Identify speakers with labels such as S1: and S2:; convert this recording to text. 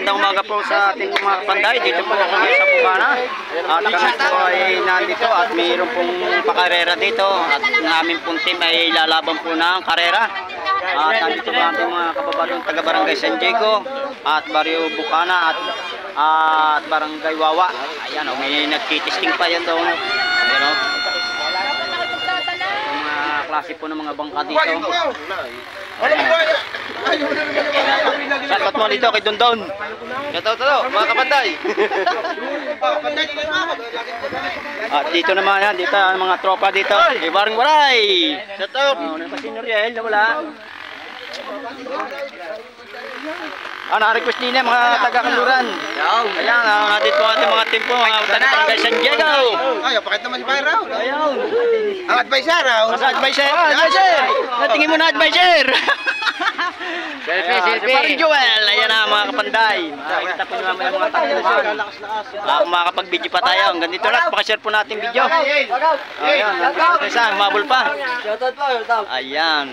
S1: magandang umaga po sa ating mga panday. Dito po kami sa Bukana. At kami po ay nandito at mayroon pong pakarera dito. At ang aming pong team ay lalaban po ng karera. At nandito po ating mga kababalong taga-barangay San Diego at Barrio Bukana at Barangay Wawa. Ayan, may nagtitisting pa yan doon. Ayan o. Mga klase po ng mga bangka dito. Shoutout mo dito kay Dondon.
S2: Shoutout mga kapanday.
S1: At dito naman yan, dito ang mga tropa dito. Kay Baring Waray.
S2: Shoutout.
S1: Pa si Noriel na wala. Na-request din mga taga-Kanluran. Ayan, nandito po ating mga team po, mga taga-Barangay San Diego.
S2: Ay, pakit naman si Bayraw.
S1: Ayun.
S2: Ang advisor raw.
S1: Sa advisor. Advisor. Natingin mo na advisor.
S2: Selfie.
S1: Paring Joel. Ayan na mga kapanday. Makikita po naman yung mga taga-Kanluran. Makakapag-video pa tayo. Hanggang dito lang. Pakashare po natin video. Ayan. Isa, mabul pa. Ayan.